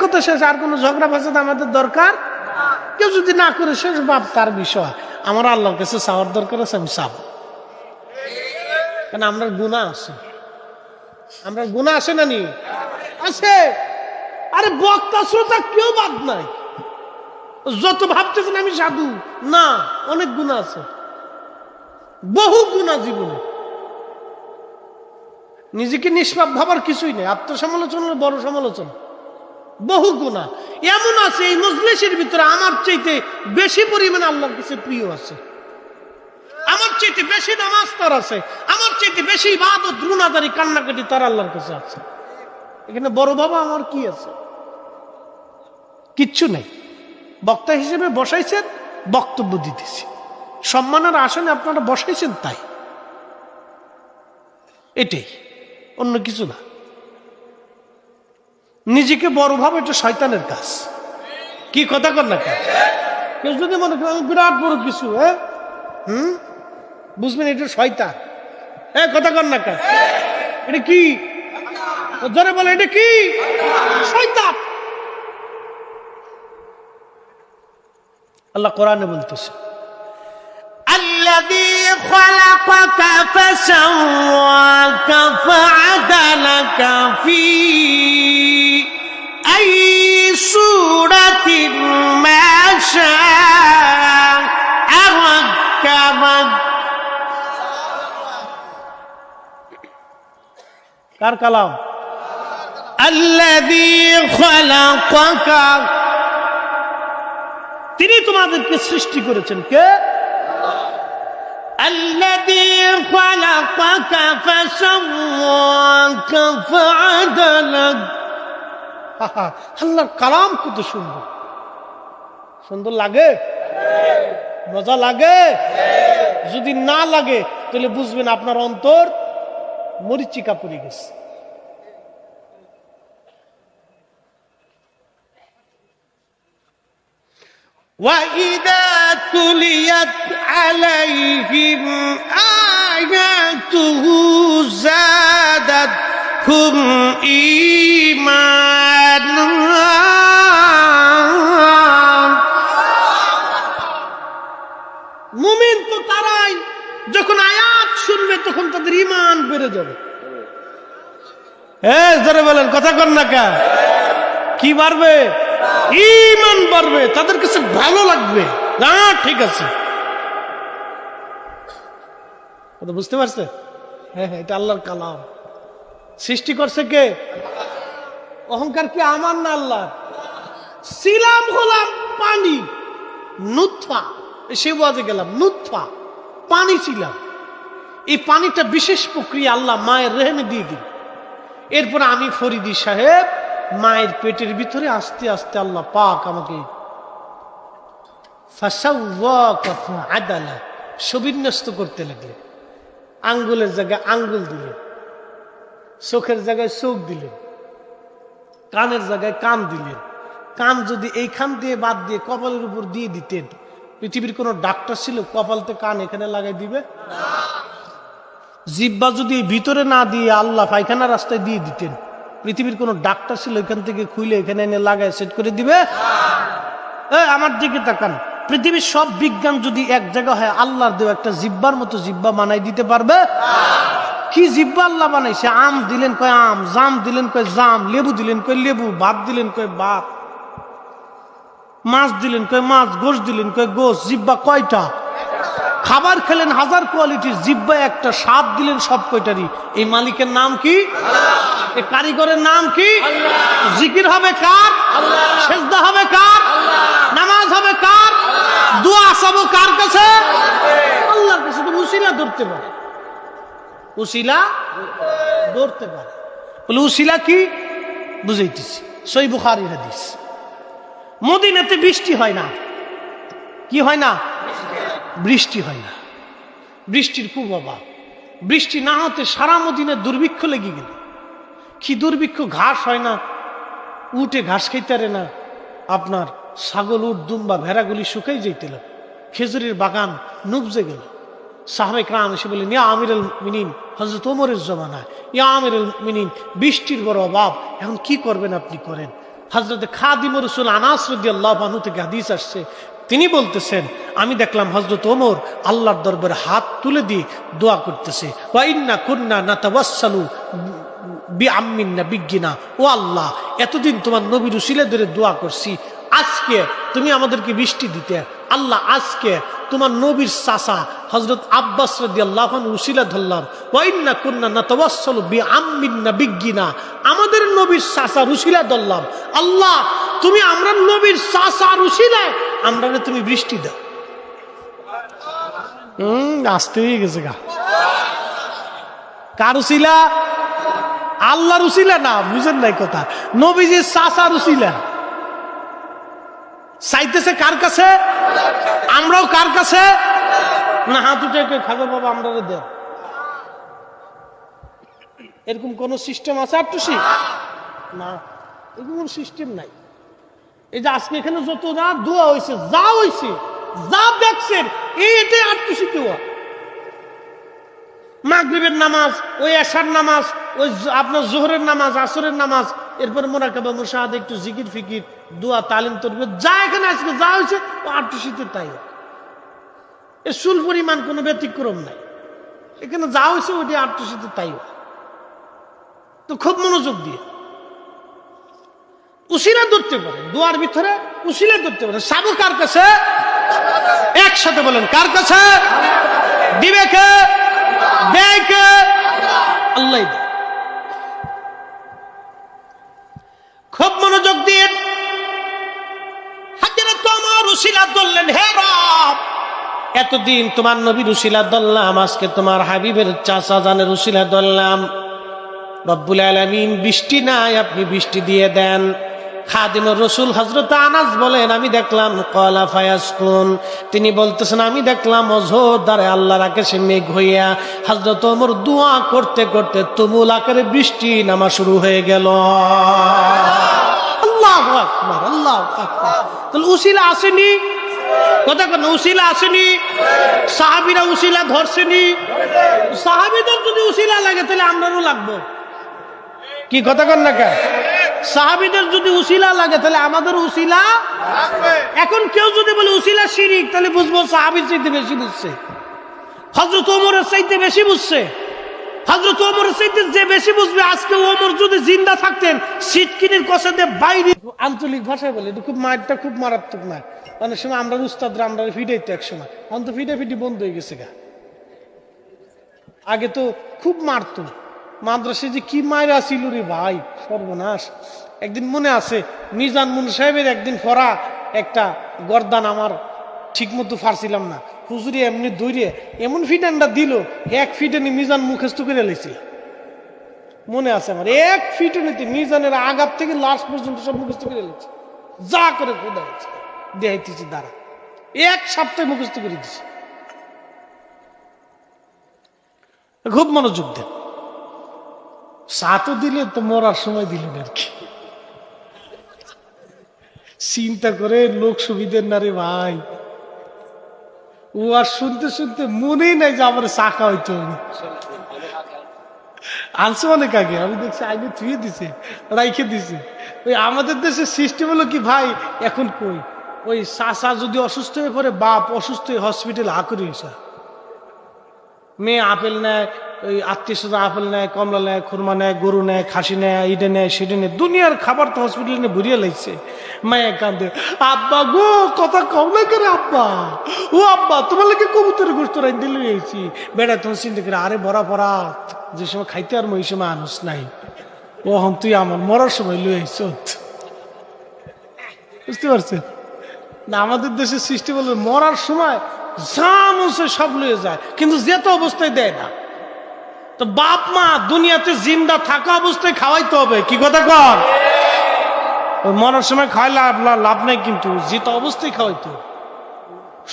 কথা শেষ। আর কোনো ঝগড়া ফাসাদ আমাদের দরকার? কেউ যদি না করে শেষ, বাপ তার বিষয়। আমার আল্লাহর কাছে চাওয়ার দরকার আছে, আমি চাবো। কেন? আমরা গুনাহ আছে, আমরা গুনাহ আছে না নি? আছে। আরে বক্তা শ্রোতা কেউ বাদ নাই। যত ভাবতেছেন আমি সাধু, না, অনেক গুনাহ আছে, বহু গুনাহ জীবনে। নিজেকে নিষ্পাপ ভাবার কিছুই নেই। আত্মসমালোচনা বড় সমালোচনা। বহু গুনাহ এমন আছে এই মজলিসের ভিতরে আমার চাইতে বেশি পরিমাণে আল্লাহর কাছে প্রিয় আছে, আমার চাইতে বেশি নামাজ তার আছে, আমার চাইতে বেশি ইবাদত রুনাদারি কান্নাকাটি তার আল্লাহর কাছে আছে। এখানে বড় বাবা আমার কি আছে? কিচ্ছু নেই। বক্তা হিসেবে বসাইছেন, বক্তব্য দিতেছি। সম্মানের আসনে আপনারা বসাইছেন, তাই এটাই, অন্য কিছু না। নিজেকে বড় ভাবে এটা শয়তানের কাজ। কি কথা কর না? কেউ যদি মনে করেন বিরাট বড় কিছু, বুঝবেন এটা শয়তান। কথা কর না? এটা কি? জোরে বলে, এটা কি? শয়তান। আল্লাহ কোরআনে বলতেছে الذي خلقك فسواك فعدلك في أي صورة ما شاء ركبك। কার কালাম? الذي خلقك তিনি তোমাদেরকে সৃষ্টি করেছেন। কে? الذي خلقك فسواك فعدلك। আল্লাহর কালাম কত সুন্দর, সুন্দর লাগে, মজা লাগে। যদি না লাগে তাহলে বুঝবেন আপনার অন্তর মরিচিকা পড়ে গেছে। وَإِذَا تُلِيَتْ عَلَيْهِمْ آيَاتُهُ زَادَتْهُمْ إِيمَانًا। মুমিন তো তারাই যখন আয়াত শুনবে তখন তাদের ঈমান বেড়ে যাবে। জোরে বলেন, কথা কন না কা? কি বাড়বে? ঈমান বাড়বে, তাদের কাছে ভালো লাগবে। না, ঠিক আছে, বুঝতে পারছে? হ্যাঁ, এটা আল্লাহর কালাম। সৃষ্টি করছে কে? অহংকার কি আমার না আল্লাহ? ছিলাম হলাম পানি, নুতফা, সে বাজে গেলাম নুতফা, পানি ছিলাম। এই পানিটা বিশেষ প্রক্রিয়া আল্লাহ মায়ের রেহেমে দিয়ে দিল। এরপর আমি ফরিদি সাহেব মায়ের পেটের ভিতরে আস্তে আস্তে আল্লাহ পাক আমাকে সুবিন্যস্ত করতে লাগলেন। আঙ্গুলের জায়গায় আঙ্গুল দিলেন, চোখের জায়গায় চোখ দিলেন, কানের জায়গায় কান দিলেন। কান যদি এইখান দিয়ে বাদ দিয়ে কপালের উপর দিয়ে দিতেন, পৃথিবীর কোন ডাক্তার ছিল কপালতে কান এখানে লাগাই দিবে? জিহ্বা যদি ভিতরে না দিয়ে আল্লাহ পায়খানা রাস্তায় দিয়ে দিতেন, পৃথিবীর কোন ডাক্তার ছিল এখান থেকে খুলে এখানে এনে লাগায় সেট করে দিবে? আমার দিকে তাকান, পৃথিবীর সব বিজ্ঞান যদি এক জায়গা হয়, আল্লাহর দেওয়া একটা জিহ্বার মতো জিহ্বা বানাই দিতে পারবে? কি জিহ্বা আল্লাহ বানাইছে! আম দিলেন কয় আম, জাম দিলেন কয় জাম, লেবু দিলেন কয় লেবু, ভাত দিলেন কয় ভাত, মাছ দিলেন কয় মাছ, গোশ দিলেন কয় গোশ। জিহ্বা কয়টা? খাবার খেলেন হাজার কোয়ালিটির, জিহ্বা একটা। স্বাদ দিলেন সব কয়টারই। এই মালিকের নাম কি? এই কারিগরের নাম কি? জিকির হবে কার? সেজদা হবে কার? নামাজ হবে কার? দোয়া চাবো কার কাছে? আল্লাহর কাছে। তো উসিলা ধরতে পারে, উসিলা ধরতে পারে। বলে উসিলা কি? বুঝাইতেছি। সহিহ বুখারীর হাদিস। মদিনাতে বৃষ্টি হয় না। কি হয় না? বৃষ্টি হয় না। বৃষ্টির খুব অভাব। বৃষ্টি না হতে সারা মদিনায় দুর্ভিক্ষ লেগে গেল। কি দুর্ভিক্ষ! ঘাস হয় না, উঠে ঘাস খাইতে পারে না। আপনার ছাগল, উট, দুম্বা, ভেড়াগুলি শুকাই যাইতে লাগলো। খেজুরের বাগান নুবজে গেল। সাহাবে کرام এসে বললেন, ইয়া আমিরুল মুমিনিন, হযরত ওমরের জমানায়, ইয়া আমিরুল মুমিনিন, বৃষ্টির বড় অভাব, এখন কি করবেন আপনি করেন। হযরত খাদিম রাসূল আনাস রাদিয়াল্লাহু আনহু থেকে হাদিস আসছে, তিনি বলতেছেন, আমি দেখলাম হযরত ওমর আল্লাহর দরবারে হাত তুলে দিয়ে দোয়া করতেছে, ওয়া ইন্না কুন্না নাতাওয়াসসালু বিআম্মিন নাবিয়্যিনা। ও আল্লাহ, এতদিন তোমার নবীর উসিলা ধরে দোয়া করছি, আজকে তুমি আমাদেরকে বৃষ্টি দিতে। আল্লাহ, আজকে তোমার নবীর চাচা হযরত আব্বাস রাদিয়াল্লাহু আনহু উসিলা ধরলাম, ওয়া ইন্না কুন্না নাতাওয়াসসালু বিআম্মিন নাবিয়্যিনা, আমাদের নবীর চাচার উসিলা ধরলাম। আল্লাহ, তুমি আমরা নবীর চাচার উসিলায় আমরা তুমি বৃষ্টি দাও। আসতে হয়ে গেছে গা। কার উসিলা? আল্লাহর উসিলা না, বুঝেন নাই কথা। নবীজির চাচার উসিলা। চাইতেছে কার কাছে? আমরাও কার কাছে? না, হাত উঠে খাজা বাবা আমরা দেন, এরকম কোন সিস্টেম আছে? আটটুসি না, এরকম কোন সিস্টেম নাই। এই যে আজকে এখানে যত না দোয়া হয়েছে, যা হয়েছে, যা দেখছেন, এটাই আটটুসি দোয়া। মাগরিবের নামাজ, ওই এশার নামাজ, ওই আপনার জোহরের নামাজ, আসরের নামাজ, এরপরে মুরাকাবা, মুশাহাদা, একটু জিকির ফিকির, দোয়া, তালিম, তরবিয়ত, যা এখানে আজকে যা হয়েছে ও আটটুসিতে তাই। এর সুল পরিমাণ কোনো ব্যতিক্রম নাই। এখানে যা হয়েছে ওইটি আটটুসিতে তাই। তো খুব মনোযোগ দিয়ে উসিলা ধরতে পারে, দোয়ার ভিতরে উসিলা ধরতে পারে। সাবু কার কাছে? একসাথে বলেন, কার কাছে? দিবে কে? দেয় কে? আল্লাহ। খুব মনোযোগ দিয়ে হাজরত ওমর উসিলা এতদিন তোমার নবীর উসিলা ধরলাম, আজকে তোমার হাবিবের চাচা জানের উসিলা ধরলাম। রব্বুল আলামিন বৃষ্টি নাই, আপনি বৃষ্টি দিয়ে দেন। খাদিমুর রাসূল হযরত আনাস বলেন, আমি দেখলাম ক্বালা ফায়াসকুন, তিনি বলতেছেন আমি দেখলাম অঝোর দ্বারে আল্লাহর আকাশে মেঘ হইয়া হযরত ওমর দোয়া করতে করতে তুমুল আকারে বৃষ্টি নামা শুরু হয়ে গেল। আল্লাহু আকবার, আল্লাহু আকবার। তাহলে উসিলা আসেনি, কথা কেন উসিলা আসেনি? সাহাবীরা উসিলা ধরছেনি। সাহাবীদের যদি উসিলা লাগে তাহলে আমরাও লাগবো, কি কথা কন না কেন? সাহাবীদের যদি উসিলা লাগে তাহলে আমাদের উসিলা লাগবে। এখন কেউ যদি বলে উসিলা শিরিক, তাহলে বুঝবো সাহাবীর চাইতে বেশি বুঝছে, হযরত ওমরের চাইতে বেশি বুঝছে। হযরত ওমরের চাইতে যে বেশি বুঝবে, আজকে ওমর যদি জিন্দা থাকতেন সিটকিনির কষাতে বাইরে, আঞ্চলিক ভাষায় বলে এটা খুব মারটা খুব মারাত্মক মার। অনেক সময় আমরা উস্তাদরা আমরা ফিডাইতো এক সময়, এখন তো ফিডাফিডি বন্ধ হয়ে গেছে গা। আগে তো খুব মারতো, মাদ্রাসে যে কি মায়েরা ছিল রে ভাই, সর্বনাশ। একদিন মনে আছে মিজান মুন সাহেবের একদিন পড়া একটা গর্দান আমার ঠিক মতো ফারছিলাম না, হুজুরি এমনি দৌড়ে এমন ফিটানটা দিল, এক ফিটানি মিজান মুখস্থ করে লেছিল। মনে আছে আমার, এক ফিটানিতে মিজানের আগার থেকে লাস্ট পর্যন্ত সব মুখস্থ করে লেছে, যা করে খোদা হচ্ছে দেখাইতেছি দাঁড়া, এক সপ্তাহে মুখস্থ করে দিছে। খুব মনোযোগ দেন। সাতও দিলে তো মরার সময় দিলেন আর কি, চিন্তা করে লোক সুবিধের না রে ভাই। ও আর শুনতে শুনতে মনেই নাই যে আমার চাকা হইতে হবে। আনছে অনেক আগে, আমি দেখছি আইনে থুয়ে দিছে, রাইখে দিছে। ওই আমাদের দেশের সিস্টেম হলো কি ভাই, এখন কই ওই চাচা যদি অসুস্থ হয়ে পড়ে, বাপ অসুস্থ হয়ে হসপিটাল হাঁকুরি হয়েছে, মেয়ে আপেল নেয়, ওই আত্মীয় স্বজন আপেল নেয়, কমলা নেয়, খুরমা নেয়, গরু নেয়, খাসি নেয়, ইডে নেয়, সেটা নেয়, দুনিয়ার খাবার তো হসপিটালে নিয়ে ভরিয়ে লাগছে। মায়ে কান্দে, আব্বা গো কথা কম না করে আব্বা, ও আব্বা তোমার লাগে কবুতরের গোস্ত রাইন দিলে হয়েছি। বেড়া তোমার চিন্তা করে, আরে বরা পড়া যে সময় খাইতে আর ওই সময় আনুস নাই, ও হন তুই আমার মরার সময় লুয়ে আইস। বুঝতে পারছেন না? আমাদের দেশের সৃষ্টি বলবে মরার সময় যা মনে সব লুয়ে যায়, কিন্তু যেত অবস্থায় দেয় না। তো বাপ মা দুনিয়াতে জিন্দা থাকা অবস্থায় খাওয়াইতে হবে, কি কথা কর? ওই মরার সময় খাওয়াই লাভ নাই, কিন্তু যেত অবস্থায় খাওয়াইতে হবে।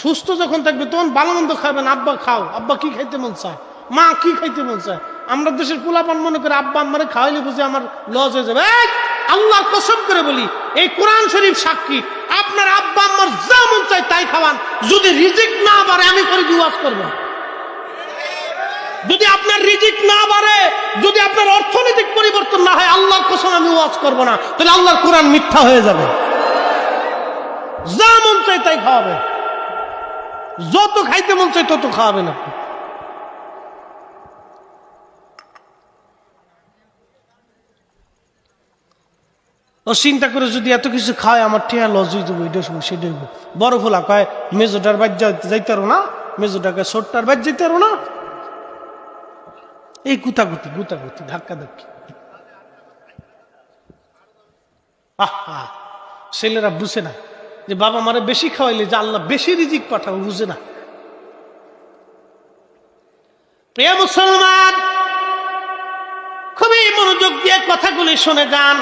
সুস্থ যখন থাকবে তখন ভালো মন্দ খাবেন, আব্বা খাও, আব্বা কি খাইতে মন চায়, মা কি খাইতে মন চায়। আমরা দেশের পোলাপান মনে করে আব্বা আমারে খাওয়াইলে বুঝে আমার লস হয়ে যাবে। আল্লাহ কসম করে বলি, এই কোরআন শরীফ সাক্ষী, আপনার আব্বা আমার যা মন চায় তাই খাওয়ান, যদি রিজিক না বাড়ে আমি করে ওয়াজ করবো। যদি আপনার রিজিক না বাড়ে, যদি আপনার অর্থনৈতিক পরিবর্তন না হয়, আল্লাহর কসম আমি ওয়াজ করবো না, তাহলে আল্লাহর কোরআন মিথ্যা হয়ে যাবে। যা মন চায় তাই খাওয়াবে, যত খাইতে মন চায় তত খাওয়াবেন আপনি। ও চিন্তা করে যদি এত কিছু খায়, আমার টিয়া লস হয়ে যাবো, এটা সেটা হইব। বড় ফোলা কয় মেজোটার বাদ যাইতে পারো না, মেজোটাকে ছোটটার বাদ যাইতে পারো না, এই গুতাগুতি গুতাগুতি ধাক্কা ধাক্কি। আহা, ছেলেরা বুঝে না যে বাবা মারে বেশি খাওয়াইলে যে আল্লাহ বেশি রিজিক পাঠাবো, বুঝে না। প্রিয় মুসলমান, খুবই মনোযোগ দিয়ে কথাগুলি শুনে যান।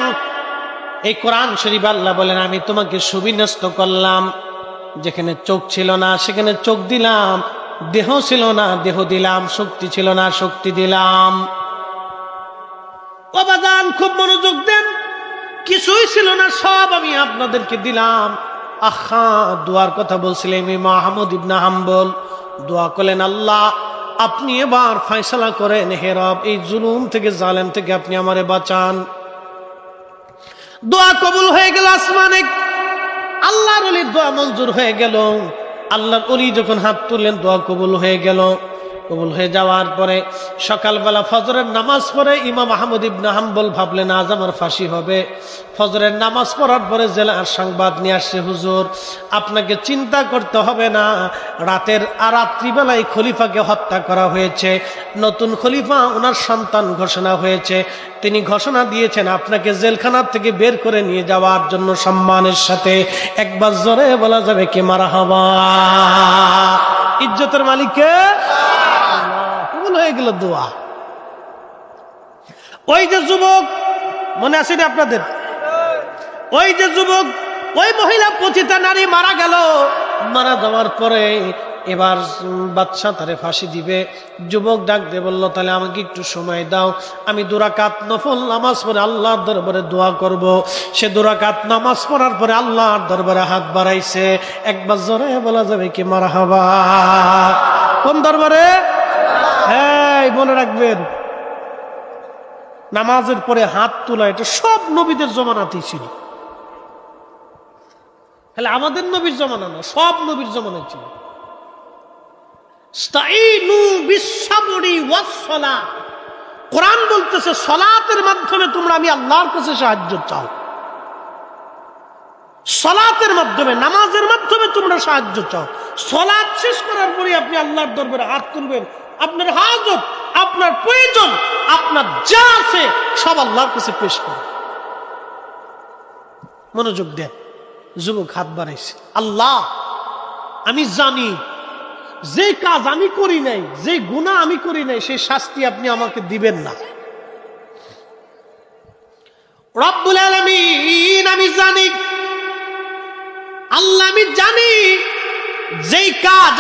এই কোরআন শরীফ আল্লাহ বলেন, আমি তোমাকে সুবিন্যস্ত করলাম, যেখানে চোখ ছিল না সেখানে চোখ দিলাম, দেহ ছিল না দেহ দিলাম, শক্তি ছিল না শক্তি দিলাম। বাবাজান খুব মনোযোগ দেন, কিছুই ছিল না সব আমি আপনাদেরকে দিলাম। আহা, দোয়ার কথা বলছিলেন ইমাম আহমদ ইবনে হাম্বল, দোয়া করলেন, আল্লাহ আপনি এবার ফয়সালা করেন, হে রব এই জুলুম থেকে জালেম থেকে আপনি আমারে বাঁচান। দোয়া কবুল হয়ে গেল আসমানে, আল্লাহর ওলির দোয়া মঞ্জুর হয়ে গেল। আল্লাহর ওলি যখন হাত তুললেন দোয়া কবুল হয়ে গেল। কবুল হয়ে যাওয়ার পরে সকালবেলা ফজরের নামাজ পড়ে ইমাম আহমদ ইবনে হাম্বল ভাবলেন আজ আমার ফাঁসি হবে। ফজরের নামাজ পড়ার পরে জেলার সংবাদ নিয়ে আসছে, হুজুর আপনাকে চিন্তা করতে হবে না, রাত্রিবেলায় খলিফাকে হত্যা করা হয়েছে, নতুন খলিফা ওনার সন্তান ঘোষণা হয়েছে, তিনি ঘোষণা দিয়েছেন আপনাকে জেলখানা থেকে বের করে নিয়ে যাওয়ার জন্য সম্মানের সাথে। একবার জোরে বলা যাবে কি মারহাবা? ইজ্জতের মালিক কে? কবুল হয়ে গেল দোয়া। ওই যে যুবক, মনে আছে না আপনাদের? ওই যে যুবক, ওই মহিলা পতিতা নারী মারা গেল। মারা যাওয়ার পরে এবার বাদশা তারে ফাঁসি দিবে। যুবক ডাক দিয়ে বলল, তাহলে আমাকে একটু সময় দাও, আমি 2 রাকাত নফল নামাজ পড়ে আল্লাহর দরবারে দোয়া করব। সে 2 রাকাত নামাজ পড়ার পরে আল্লাহর দরবারে হাত বাড়াইছে। একবার জোরে বলা যাবে কি মারহাবা? কোন দরবারে? হ্যাঁ, মনে রাখবেন, নামাজের পরে হাত তোলা এটা সব নবীদের জমানাতেই ছিল। তাহলে আমাদের নবীর জমানা না, সব নবীর জমানায় ছিল। কোরআন বলতেছে সালাতের মাধ্যমে তোমরা আমি আল্লাহর কাছে সাহায্য চাও। সালাতের মাধ্যমে, নামাজের মাধ্যমে তোমরা সাহায্য চাও। সালাত শেষ করার পরে আপনি আল্লাহর দরবারে হাত তুলবেন। আপনার হাজত, আপনার প্রয়োজন, আপনার যা আছে সব আল্লাহর কাছে পেশ করুন। মনোযোগ দেন। যুবক হাত বাড়াইছে, আল্লাহ আমি জানি যে কাজ আমি করি নাই, যে গুনাহ আমি করি নাই, সেই শাস্তি আপনি আমাকে দিবেন না। রব্বুল আলামিন আমি জানি, আল্লাহ আমি জানি যেই কাজ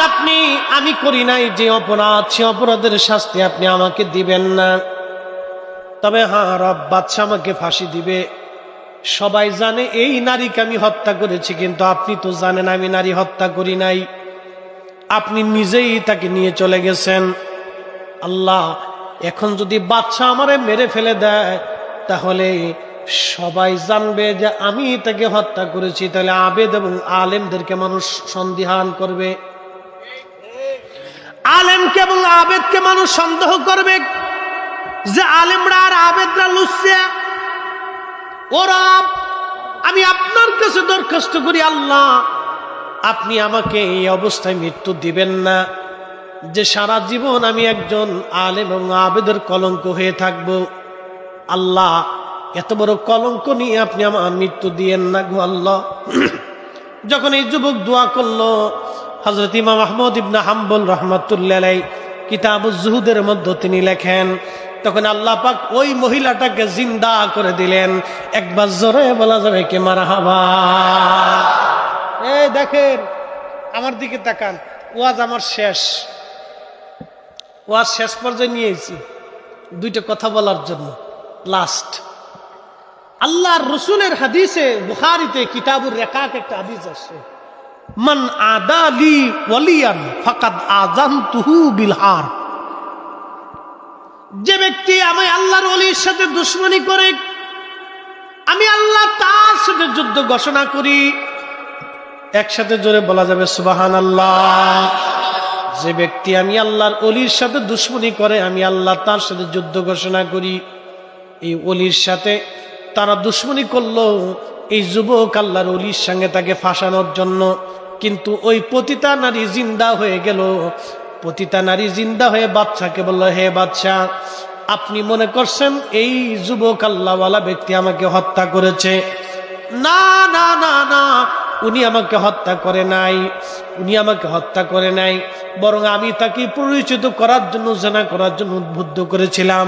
আমি করি নাই, যে অপরাধ, সে অপরাধের শাস্তি আপনি আমাকে দিবেন না। তবে হ্যাঁ রব, বাদশা আমাকে ফাঁসি দিবে। সবাই জানে এই নারীকে আমি হত্যা করেছি, কিন্তু আপনি তো জানেন আমি নারী হত্যা করি নাই। আপনি নিজেই তাকে নিয়ে চলে গেছেন। আল্লাহ, এখন যদি বাদশা আমারে মেরে ফেলে দেয়, তাহলে সবাই জানবে যে আমি তাকে হত্যা করেছি। তাহলে আবেদ এবং আলেমদেরকে মানুষ সন্দিহান করবে, আলেমকে এবং আবেদকে মানুষ সন্দেহ করবে যে আলেমরা আর আবেদরা লুচ্ছে। ওরা, আমি আপনার কাছে দরখাস্ত করি আল্লাহ, আপনি আমাকে এই অবস্থায় মৃত্যু দিবেন না, যে সারা জীবন আমি একজন আলেম এবং আবেদের কলঙ্ক হয়ে থাকব। আল্লাহ, এত বড় কলঙ্ক নিয়ে আপনি আমার মৃত্যু দিয়েন না গো আল্লাহ। যখন এই যুবক দোয়া করলো, হযরত ইমাম আহমদ ইবনে হাম্বল রাহমাতুল্লাহ আলাইহি কিতাবুজ জুহুদের মধ্যে তিনি লেখেন, তখন আল্লাহ পাক ওই মহিলাটাকে জিন্দা করে দিলেন। একবার জোরে বলা যাবে কি মারহাবা? এই দেখেন, আমার দিকে তাকান, ওয়াজ আমার শেষ, ওয়াজ শেষ পর্যায়ে নিয়েছি 2টা কথা বলার জন্য। লাস্ট, আল্লাহর রসুলের হাদিসে, বুখারীতে কিতাবুর রিকাক একটা হাদিস আছে, মান আদালি ওয়ালিয়ান ফাকাদ আযানতুহু বিল হারব। যে ব্যক্তি আমি আল্লাহর ওলির সাথে দুশমনি করে, আমি আল্লাহ তার সাথে যুদ্ধ ঘোষণা করি। একসাথে জোরে বলা যাবে সুবহানাল্লাহ। যে ব্যক্তি আমি আল্লাহর ওলির সাথে দুশমনি করে, আমি আল্লাহ তার সাথে যুদ্ধ ঘোষণা করি। এই ওলির সাথে তারা দুশমনি করলো এই যুবক আল্লাহর ওলির সঙ্গে তাকে ফাঁসানোর জন্য, কিন্তু ওই পতিতা নারী জিন্দা হয়ে গেল। পতিতা নারী জিন্দা হয়ে বাদশাকে বলল, হে বাদশা, আপনি মনে করছেন এই যুবক আল্লাহওয়ালা ব্যক্তি আমাকে হত্যা করেছে? না না না না, উনি আমাকে হত্যা করে নাই, উনি আমাকে হত্যা করে নাই, বরং আমি তাকে পরিচিত করার জন্য, জেনা করার জন্য উদ্বুদ্ধ করেছিলাম।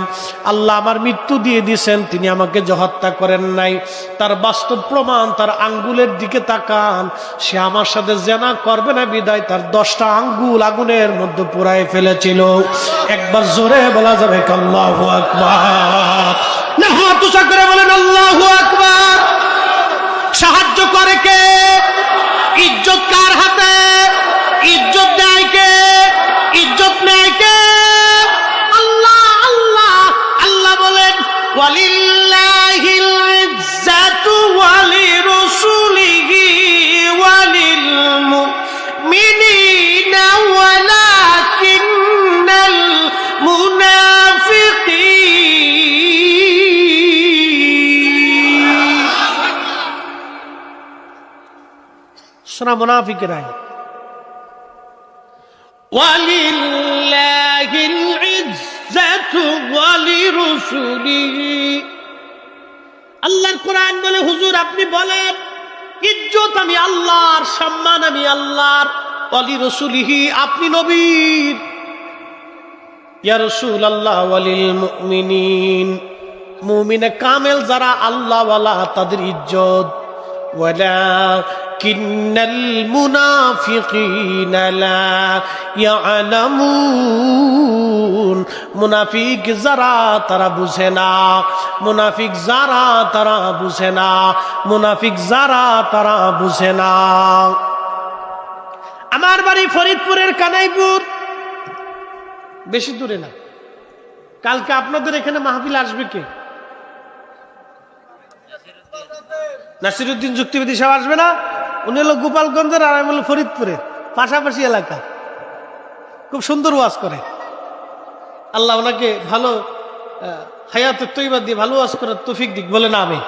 আল্লাহ আমার মৃত্যু দিয়ে দিয়েছেন, তিনি আমাকে যে হত্যা করেন নাই তার বাস্তব প্রমাণ। তার আঙ্গুলের দিকে তাকান, সে আমার সাথে জেনা করবে না বিদায় তার 10টা আঙ্গুল আগুনের মধ্যে পুড়ায় ফেলেছিল। একবার জোরে বলা যাবে আল্লাহু আকবার। না, হাত উঁচা করে বলেন আল্লাহু আকবার। সাহায্য করে কে? ইজ্জত কার হাতে? ইজ্জত দেয় কে? ইজ্জত নেয় কে? আল্লাহ। আল্লাহ আল্লাহ বলেন, ওয়ালিল্লাহিল ইজ্জাতু ওয়ালিরাসূলিহি ওয়ালিল মুমিনিনা ওয়ালাকিন্নাল মুনাফিকিন। সূরা মুনাফিকের আয়াত। ওয়ালিল্লাহিল ইজ্জাতু ওয়ালিরাসূলিহি। আল্লাহর কোরআন বলে, হুজুর আপনি বলেন ইজ্জত আমি আল্লাহর, সম্মান আমি আল্লাহর, ওয়ালি রাসূলিহি, আপনি নবীর। ইয়া রাসূলুল্লাহ ওয়ালিল মুমিনিন, মুমিনে কামেল যারা আল্লাহওয়ালা তাদের ইজ্জত। ওয়ালাকিন্নাল মুনাফিকিনা লা ইয়ালামুন, মুনাফিক যারা তারা বুঝে না, মুনাফিক যারা তারা বুঝে না, মুনাফিক যারা তারা বুঝে না। আমার বাড়ি ফরিদপুরের কানাইপুর, বেশি দূরে না। কালকে আপনাদের এখানে মাহফিল আসবে কে? নাসিরউদ্দিন যুক্তিবিদী সাহেব আসবে না? উনি হলো গোপালগঞ্জের আর আমি হলো ফরিদপুরের, পাশাপাশি এলাকা। খুব সুন্দর ওয়াজ করে। আল্লাহ ওনাকে ভালো হায়াতে তৈবা দিয়ে ভালো ওয়াজ করার তৌফিক দিক, বলে না আমি।